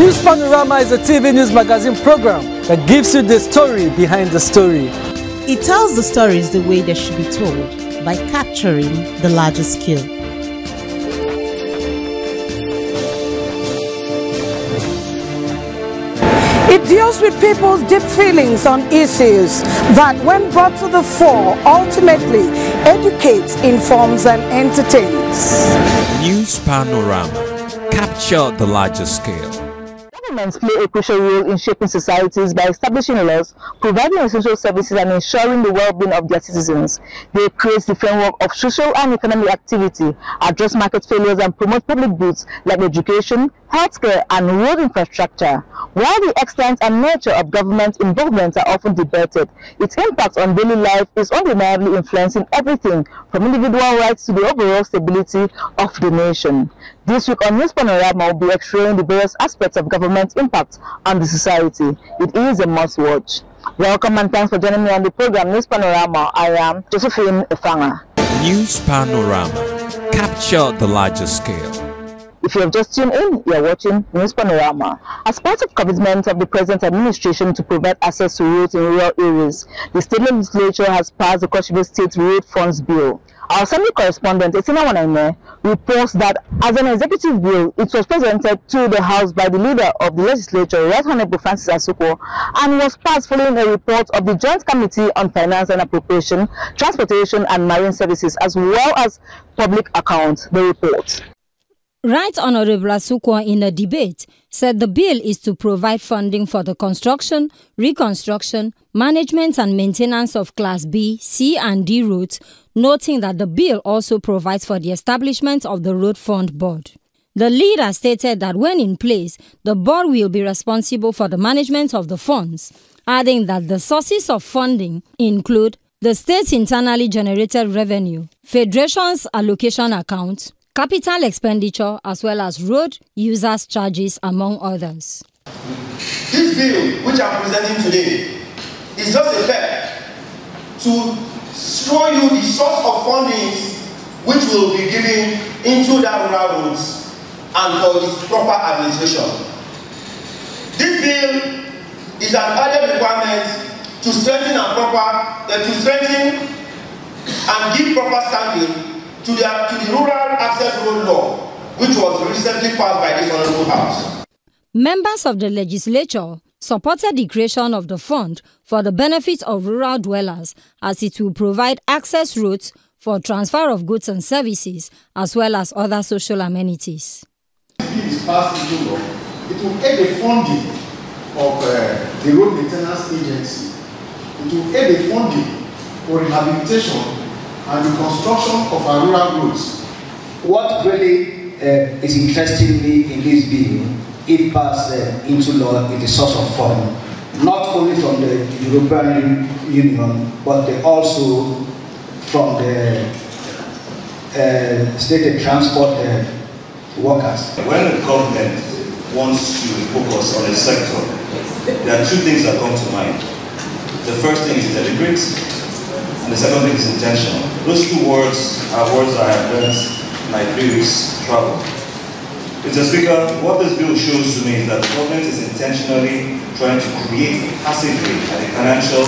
News Panorama is a TV news magazine program that gives you the story behind the story. It tells the stories the way they should be told by capturing the larger scale. It deals with people's deep feelings on issues that, when brought to the fore, ultimately educates, informs and entertains. News Panorama. Capture the larger scale. Governments play a crucial role in shaping societies by establishing laws, providing essential services and ensuring the well-being of their citizens. They create the framework of social and economic activity, address market failures and promote public goods like education, healthcare and road infrastructure. While the extent and nature of government involvement are often debated, its impact on daily life is undeniably influencing everything from individual rights to the overall stability of the nation. This week on News Panorama, we'll be exploring the various aspects of government's impact on the society. It is a must-watch. Welcome and thanks for joining me on the program News Panorama. I am Josephine Efanga. News Panorama. Capture the larger scale. If you have just tuned in, you are watching News Panorama. As part of commitment of the present administration to provide access to roads in rural areas, the state legislature has passed the Cross River State Road Funds Bill. Our Assembly correspondent, Etina Wanaime, reports that as an executive bill, it was presented to the House by the leader of the legislature, Right Honorable Francis Asuko, and was passed following a report of the Joint Committee on Finance and Appropriation, Transportation and Marine Services, as well as Public Accounts. The report. Right Honorable Asuko in a debate said the bill is to provide funding for the construction, reconstruction, management and maintenance of Class B, C and D roads, noting that the bill also provides for the establishment of the Road Fund Board. The leader stated that when in place, the board will be responsible for the management of the funds, adding that the sources of funding include the state's internally generated revenue, Federation's allocation account, capital expenditure as well as road users charges, among others. This bill, which I'm presenting today, is just a step to show you the source of fundings which will be given into that rural roads and for its proper administration. This bill is an added requirement to strengthen and give proper standing to the Rural Access Road Law, which was recently passed by this Honorable House. Members of the legislature supported the creation of the fund for the benefit of rural dwellers, as it will provide access routes for transfer of goods and services, as well as other social amenities. If this is passed into law, it will aid the funding of the Road Maintenance Agency. It will aid the funding for rehabilitation and the construction of our rural roads. What really is interesting me in this bill, if passed into law, is the source of fund, not only from the European Union, but also from the state transport workers. When the government wants to focus on a sector, there are two things that come to mind. The first thing is deliberate, and the second thing is intentional. Those two words are words that I have learned in my previous travel. Mr. Speaker, what this bill shows to me is that the government is intentionally trying to create a passageway and a financial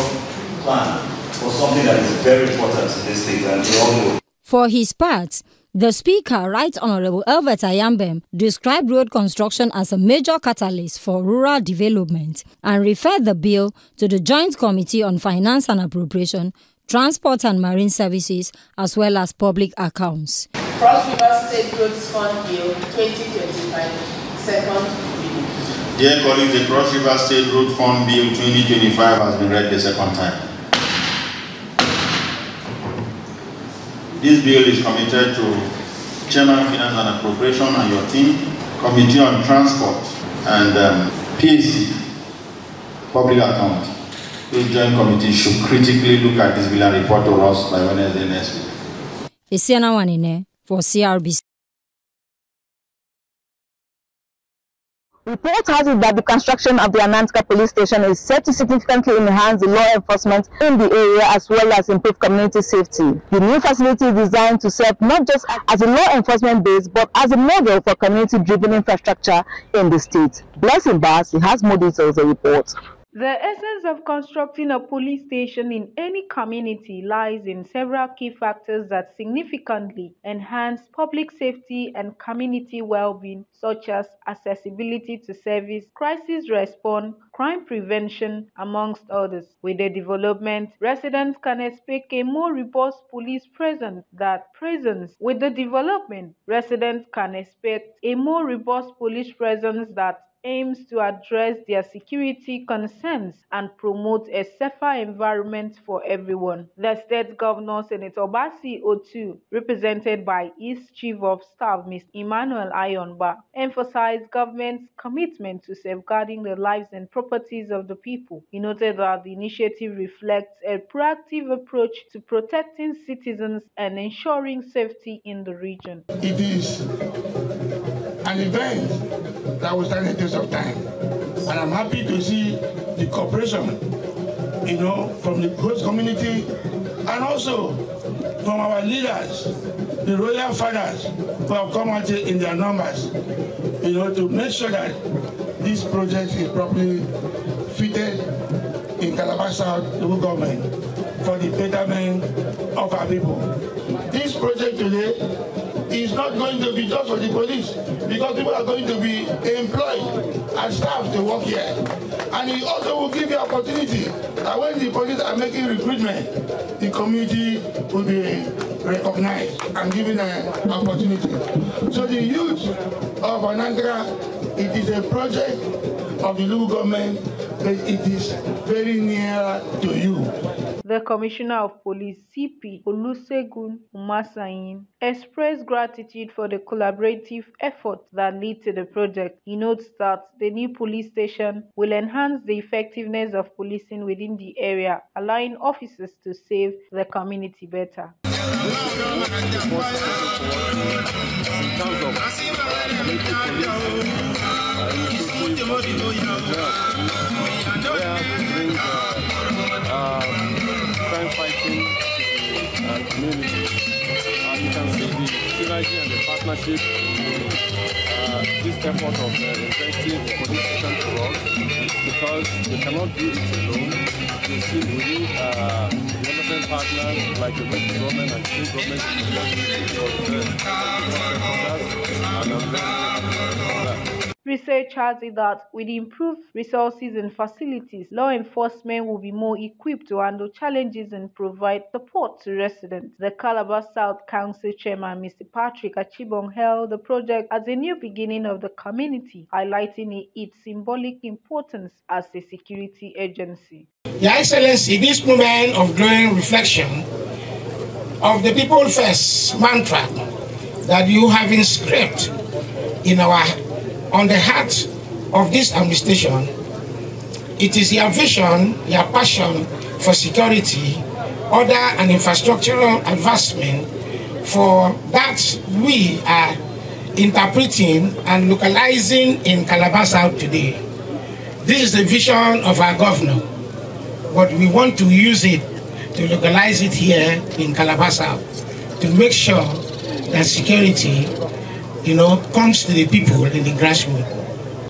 plan for something that is very important in this state, and we all know. For his part, the Speaker, Right Honorable Albert Ayambem, described road construction as a major catalyst for rural development and referred the bill to the Joint Committee on Finance and Appropriation, Transport and Marine Services, as well as Public Accounts. Cross River State Roads Fund Bill 2025, second reading. Dear colleagues, the Cross River State Road Fund Bill 2025 has been read the second time. This bill is committed to Chairman of Finance and Appropriation and your team, Committee on Transport, and PAC, Public Account. This joint committee should critically look at this bill and report to us by Wednesday next week. Isiana Wanine for CRBC. Report has it that the construction of the Anantigha police station is set to significantly enhance the law enforcement in the area as well as improve community safety. The new facility is designed to serve not just as a law enforcement base but as a model for community-driven infrastructure in the state. Blessing Bass has more details of the report. The essence of constructing a police station in any community lies in several key factors that significantly enhance public safety and community well-being, such as accessibility to service, crisis response, crime prevention, amongst others. With the development, residents can expect a more robust police presence. With the development, residents can expect a more robust police presence that aims to address their security concerns and promote a safer environment for everyone. The State Governor, Senator Basi Otu, represented by his Chief of Staff, Mr. Emmanuel Ayonba, emphasized government's commitment to safeguarding the lives and properties of the people. He noted that the initiative reflects a proactive approach to protecting citizens and ensuring safety in the region. It is an event that will stand the test of time, and I'm happy to see the cooperation, from the host community and also from our leaders, the royal fathers who have come out in their numbers, to make sure that this project is properly fitted in Calabar South local government for the betterment of our people. This project today is not going to be just for the police, because people are going to be employed as staff to work here. And it also will give you opportunity that when the police are making recruitment, the community will be recognized and given an opportunity. So the youth of Anantigha, it is a project of the local government, but it is very near to you. The Commissioner of Police, CP Olusegun Umasayin, expressed gratitude for the collaborative efforts that lead to the project. He notes that the new police station will enhance the effectiveness of policing within the area, allowing officers to serve the community better. Crime fighting community. You can see the synergy and the partnership this effort of investing in police station to us, because they cannot do it alone. We need development partners like the local government and state government and I'm very happy. Research has it that with improved resources and facilities, law enforcement will be more equipped to handle challenges and provide support to residents. The Calabar South Council Chairman, Mr. Patrick Achibong, hailed the project as a new beginning of the community, highlighting its symbolic importance as a security agency. Your Excellency, this moment of glowing reflection of the People First mantra that you have inscribed on the heart of this administration, it is your vision, your passion for security, order and infrastructural advancement for that we are interpreting and localizing in Calabar South today. This is the vision of our governor, but we want to use it to localize it here in Calabar South to make sure that security comes to the people in the grassroots.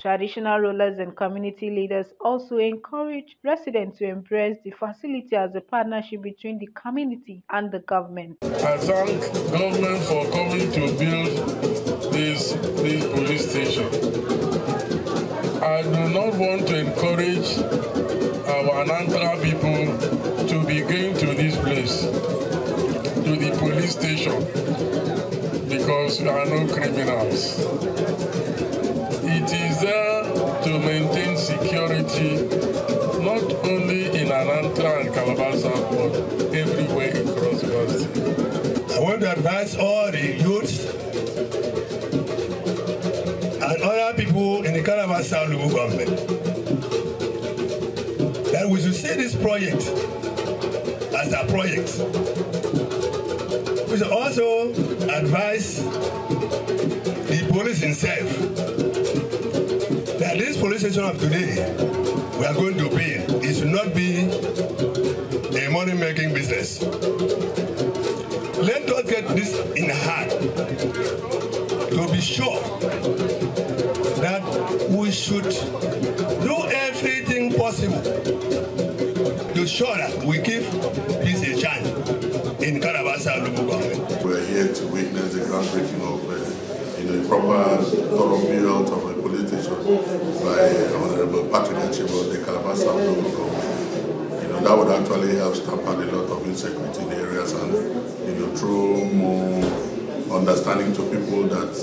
Traditional rulers and community leaders also encourage residents to embrace the facility as a partnership between the community and the government. I thank government for coming to build this police station. I do not want to encourage our Anantigha people to be going to this place, to the police station, because we are no criminals. It is there to maintain security, not only in Anantigha and Calabar South, but everywhere across the world. I want to advise all the youths and other people in the Calabar South local government that we should see this project as a project. We should also advise the police itself that that this police station of today we are going to build, it should not be a money-making business. Let us get this in heart to be sure that we should do everything possible to show that we give peace a chance in Kalabasa local government. We are here to witness the groundbreaking of a proper thorough build of a police station by Honorable Patrick Achebo, the Kalabasa local government. That would actually help stamp out a lot of insecurity in the areas and through more understanding to people that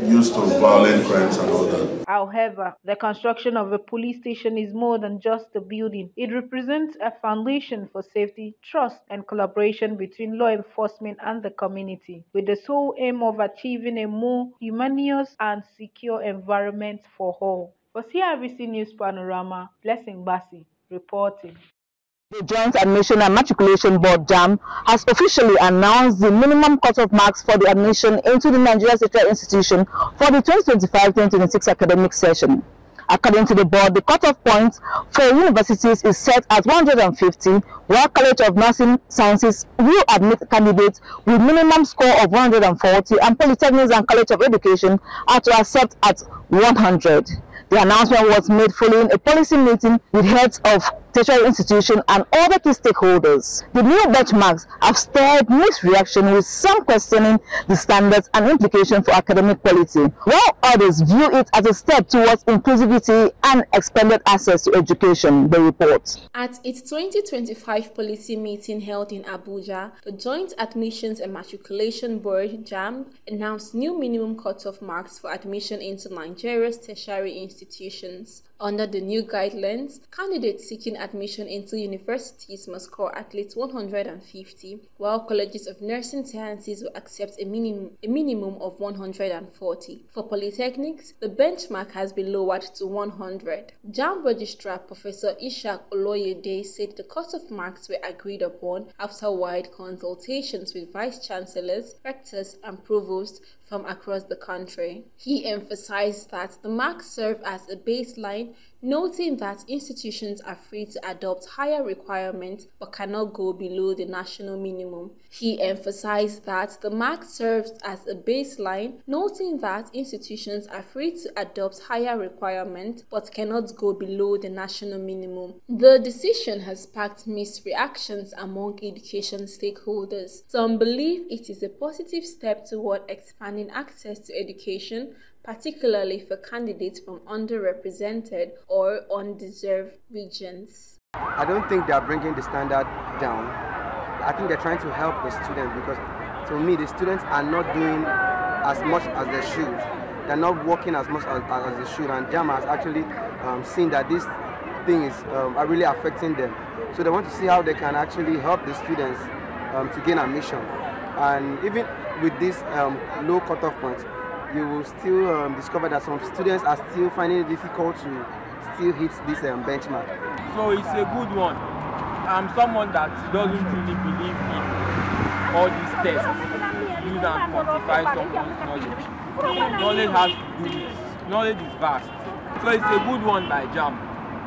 used to violent crimes and all that. However, the construction of a police station is more than just a building. It represents a foundation for safety, trust, and collaboration between law enforcement and the community, with the sole aim of achieving a more humane and secure environment for all. For CRBC News Panorama, Blessing Bassi reporting. The Joint Admission and Matriculation Board JAMB has officially announced the minimum cut-off marks for the admission into the Nigeria State Institution for the 2025-2026 academic session. According to the board, the cut-off point for universities is set at 150, while College of Nursing Sciences will admit candidates with minimum score of 140, and Polytechnics and College of Education are to accept at 100. The announcement was made following a policy meeting with heads of tertiary institutions and other key stakeholders. The new benchmarks have stirred mixed reaction, with some questioning the standards and implications for academic quality, while others view it as a step towards inclusivity and expanded access to education, they report. At its 2025 policy meeting held in Abuja, the Joint Admissions and Matriculation Board JAMB announced new minimum cutoff marks for admission into Nigeria's tertiary institutions. Under the new guidelines, candidates seeking admission into universities must score at least 150, while colleges of nursing sciences will accept a minimum of 140. For polytechnics, the benchmark has been lowered to 100. JAMB Registrar Professor Ishaq Oloyede said the cutoff marks were agreed upon after wide consultations with vice-chancellors, rectors, and provosts from across the country. He emphasized that the marks serve as a baseline, noting that institutions are free to adopt higher requirements but cannot go below the national minimum. He emphasized that the mark serves as a baseline, noting that institutions are free to adopt higher requirements but cannot go below the national minimum. The decision has sparked mixed reactions among education stakeholders. Some believe it is a positive step toward expanding access to education, particularly for candidates from underrepresented or undeserved regions. I don't think they are bringing the standard down. I think they're trying to help the students, because to me the students are not doing as much as they should. They're not working as much as they should, and JAMB has actually seen that these things are really affecting them. So they want to see how they can actually help the students to gain admission. And even with this low cutoff point, you will still discover that some students are still finding it difficult to still hit this benchmark. So it's a good one. I'm someone that doesn't really believe in all these tests, use and quantify someone's knowledge. Knowledge has to do with, knowledge is vast. So it's a good one by JAMB.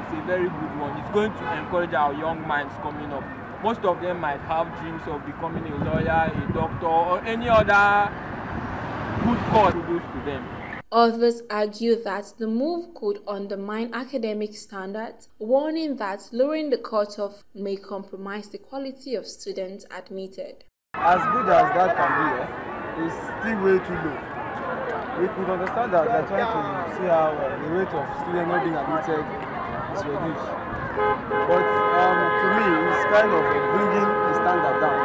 It's a very good one. It's going to encourage our young minds coming up. Most of them might have dreams of becoming a lawyer, a doctor, or any other good cause goes to them. Others argue that the move could undermine academic standards, warning that lowering the cutoff may compromise the quality of students admitted. As good as that can be, it's still way too low. We could understand that they're trying to see how the rate of students not being admitted is reduced. But to me, it's kind of bringing the standard down,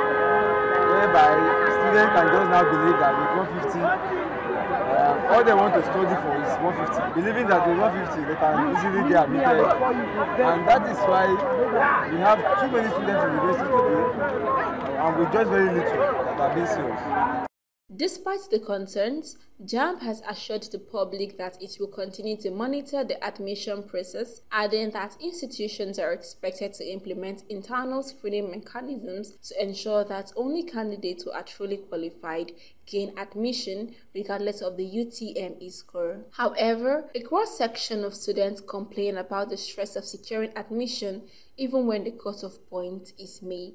whereby students can just now believe that with 150, all they want to study for is 150. Believing that with 150 they can easily get admitted, and that is why we have too many students in university today, and with just very little that are being serious. Despite the concerns, JAMB has assured the public that it will continue to monitor the admission process, adding that institutions are expected to implement internal screening mechanisms to ensure that only candidates who are truly qualified gain admission regardless of the UTME score. However, a cross-section of students complain about the stress of securing admission even when the cut-off point is made.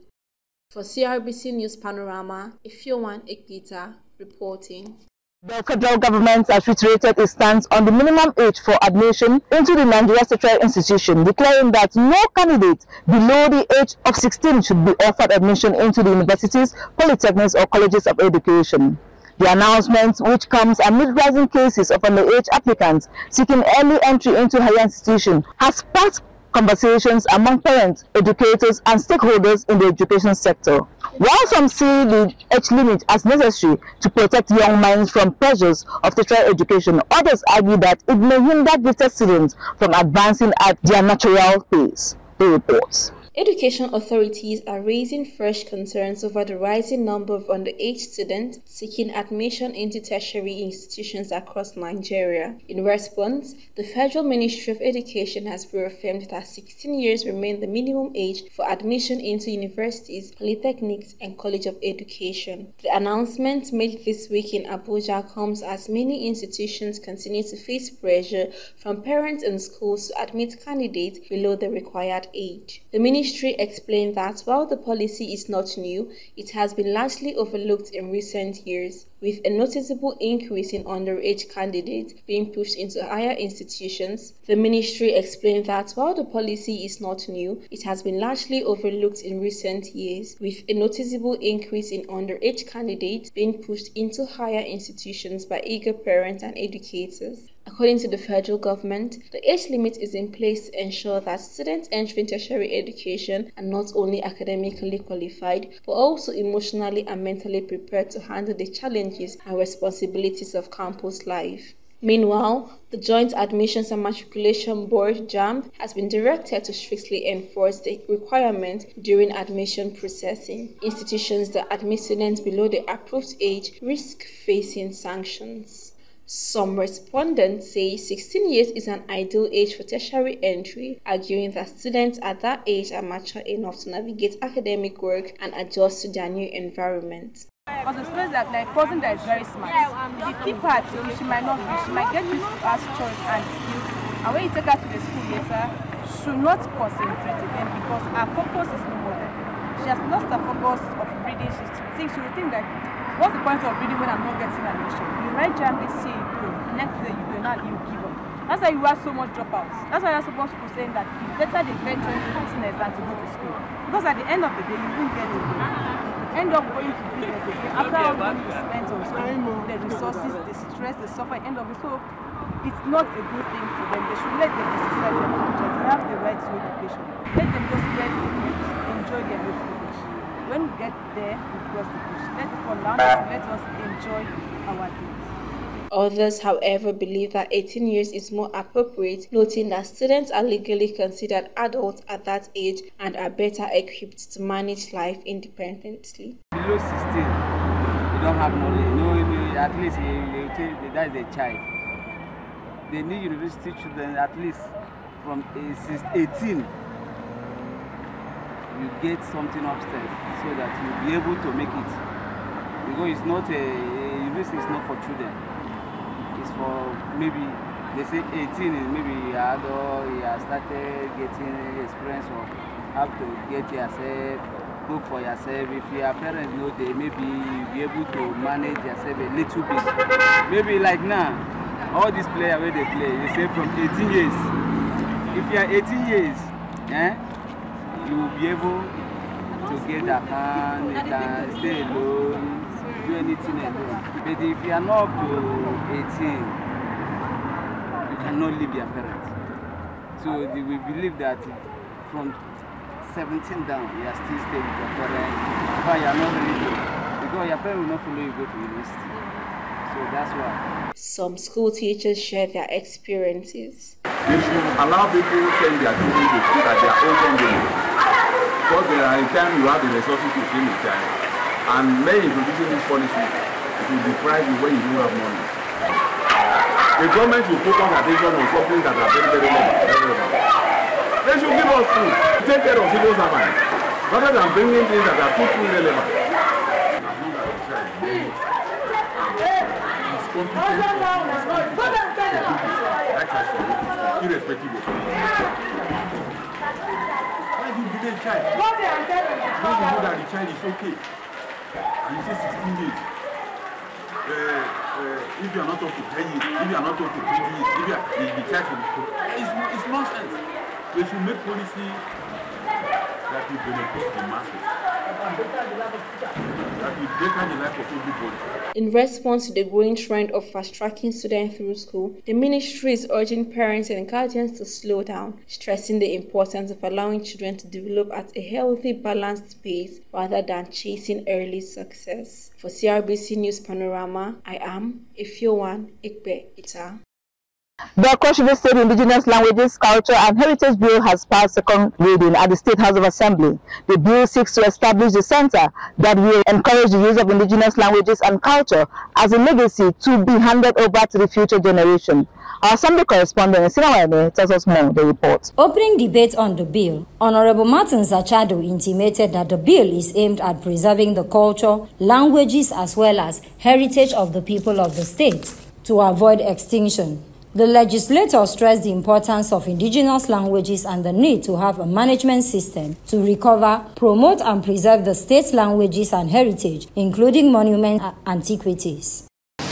For CRBC News Panorama, Ifeoluwa Ekpita reporting. The federal government has reiterated its stance on the minimum age for admission into the Nigeria Tertiary Institution, declaring that no candidate below the age of 16 should be offered admission into the universities, polytechnics or colleges of education. The announcement, which comes amid rising cases of underage applicants seeking early entry into higher institutions, has sparked conversations among parents, educators and stakeholders in the education sector. While some see the age limit as necessary to protect young minds from pressures of tertiary education, others argue that it may hinder gifted students from advancing at their natural pace. The reports. Education authorities are raising fresh concerns over the rising number of underage students seeking admission into tertiary institutions across Nigeria. In response, the Federal Ministry of Education has reaffirmed that 16 years remain the minimum age for admission into universities, polytechnics, and College of Education. The announcement made this week in Abuja comes as many institutions continue to face pressure from parents and schools to admit candidates below the required age. The Ministry explained that while the policy is not new, it has been largely overlooked in recent years, with a noticeable increase in underage candidates being pushed into higher institutions. The ministry explained that while the policy is not new, it has been largely overlooked in recent years, with a noticeable increase in underage candidates being pushed into higher institutions by eager parents and educators. According to the federal government, the age limit is in place to ensure that students entering tertiary education are not only academically qualified, but also emotionally and mentally prepared to handle the challenges and responsibilities of campus life. Meanwhile, the Joint Admissions and Matriculation Board (JAMB) has been directed to strictly enforce the requirement during admission processing. Institutions that admit students below the approved age risk facing sanctions. Some respondents say 16 years is an ideal age for tertiary entry, arguing that students at that age are mature enough to navigate academic work and adjust to their new environment. For the students that like person that is very smart, the key part she might get used to her choice and skills, and when you take her to the school later, she should not concentrate again because her focus is no more there. She has lost her focus of reading. She will think that what's the point of reading when I'm not getting admission? You write JAMB this year, you do it. The next day you do not, you give up. That's why you have so much dropouts. That's why you have so much people saying that it's better they venture into business than to go to school. Because at the end of the day, you won't get it. You end up going to business again. After all the money you spent on school, the resources, the stress, the suffering, end of it. So it's not a good thing for them. They should let them exercise their futures. They have the right to education. Let them just enjoy their privilege. When we get there, we cross the bridge. Let us enjoy our days. Others, however, believe that 18 years is more appropriate, noting that students are legally considered adults at that age and are better equipped to manage life independently. Below 16, you don't have knowledge. No, at least that is a child. They need university children at least from 18. You get something upstairs so that you'll be able to make it. Because it's not university is not for children. It's for maybe they say 18 is maybe you have started getting experience or have to get yourself, cook for yourself. If your parents know they maybe you'll be able to manage yourself a little bit. Maybe like now, all these players where they play, they say from 18 years. If you are 18 years, you will be able to get a account, you can stay alone, do anything alone. But if you are not up to 18, you cannot leave your parents. So we believe that from 17 down, you are still staying with your parents. But you are not ready to, because your parents will not follow you go to university. So that's why. Some school teachers share their experiences. They should allow people to send their children to school at their own convenience. Because there are a time you have the resources to spend the time. And many introducing this policy, will deprive you when you don't have money. The government should focus attention on something that are very, very relevant. They should give us food, take care of civil servants, rather than bringing things that are too irrelevant. Irrespective of why do you delay the child? When you know that the child is okay, and you say 16 days. If you are not up to 10 years, if you are not up to 20 years, if you are the child will it's nonsense. They should make policy that will benefit the masses. That will better the life of everybody. In response to the growing trend of fast-tracking students through school, the ministry is urging parents and guardians to slow down, stressing the importance of allowing children to develop at a healthy, balanced pace rather than chasing early success. For CRBC News Panorama, I am Ifyowan Ikbe-Ita. The Cross River State Indigenous Languages, Culture and Heritage Bill has passed second reading at the State House of Assembly. The bill seeks to establish a center that will encourage the use of indigenous languages and culture as a legacy to be handed over to the future generation. Our Assembly correspondent, Sinawane, tells us more. The report. Opening debate on the bill, Honorable Martin Zachado intimated that the bill is aimed at preserving the culture, languages as well as heritage of the people of the state to avoid extinction. The legislator stressed the importance of indigenous languages and the need to have a management system to recover, promote and preserve the state's languages and heritage, including monuments and antiquities.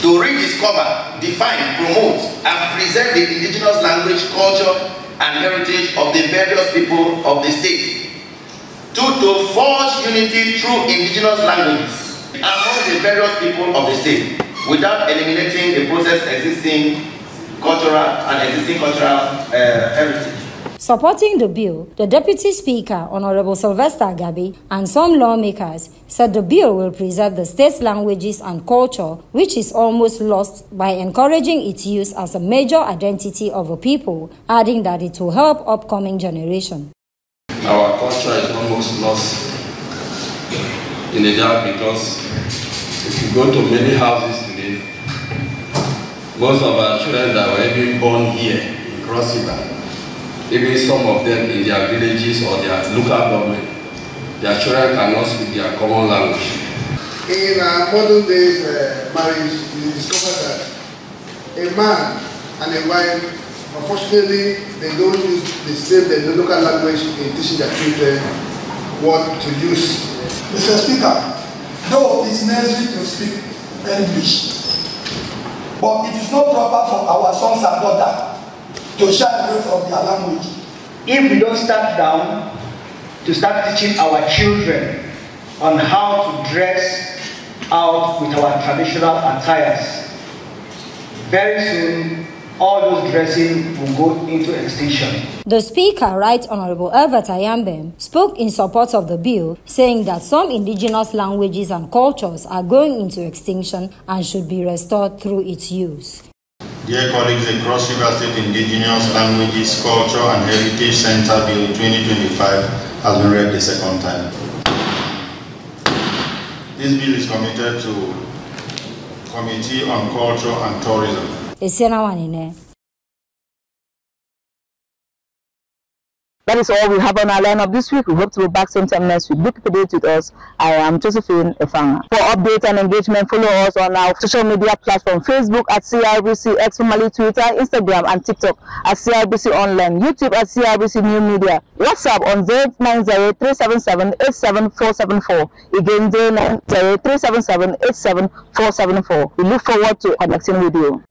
To rediscover, define, promote and preserve the indigenous language, culture and heritage of the various people of the state. To forge unity through indigenous languages among the various people of the state without eliminating the process existing cultural heritage. Supporting the bill, the Deputy Speaker, Honorable Sylvester Gabi, and some lawmakers said the bill will preserve the state's languages and culture, which is almost lost, by encouraging its use as a major identity of a people, adding that it will help upcoming generations. Our culture is almost lost in the dark because if you go to many houses today, most of our children that were even born here in Cross River, even some of them in their villages or their local government, their children cannot speak their common language. In modern days marriage, you discover that a man and a wife, unfortunately, they don't use the local language in teaching their children what to use. Mr. Speaker, though it's necessary to speak English, but it is not proper for our sons and daughters to shy away from their language. If we don't start down to start teaching our children on how to dress out with our traditional attires, very soon all those dressing will go into extinction. The Speaker, Right Honorable Albert Ayambem, spoke in support of the bill, saying that some indigenous languages and cultures are going into extinction and should be restored through its use. Dear colleagues, the Cross River State Indigenous Languages, Culture and Heritage Center Bill 2025 has been read the second time. This bill is committed to Committee on Culture and Tourism. That is all we have on our lineup this week. We hope to be back sometime next week. Do keep updated with us. I am Josephine Efanga. For updates and engagement, follow us on our social media platform: Facebook at CRBC, X formerly Twitter, Instagram and TikTok at CRBC Online, YouTube at CRBC New Media, WhatsApp on 090-377-87474. Again, 090-377-87474. We look forward to connecting with you.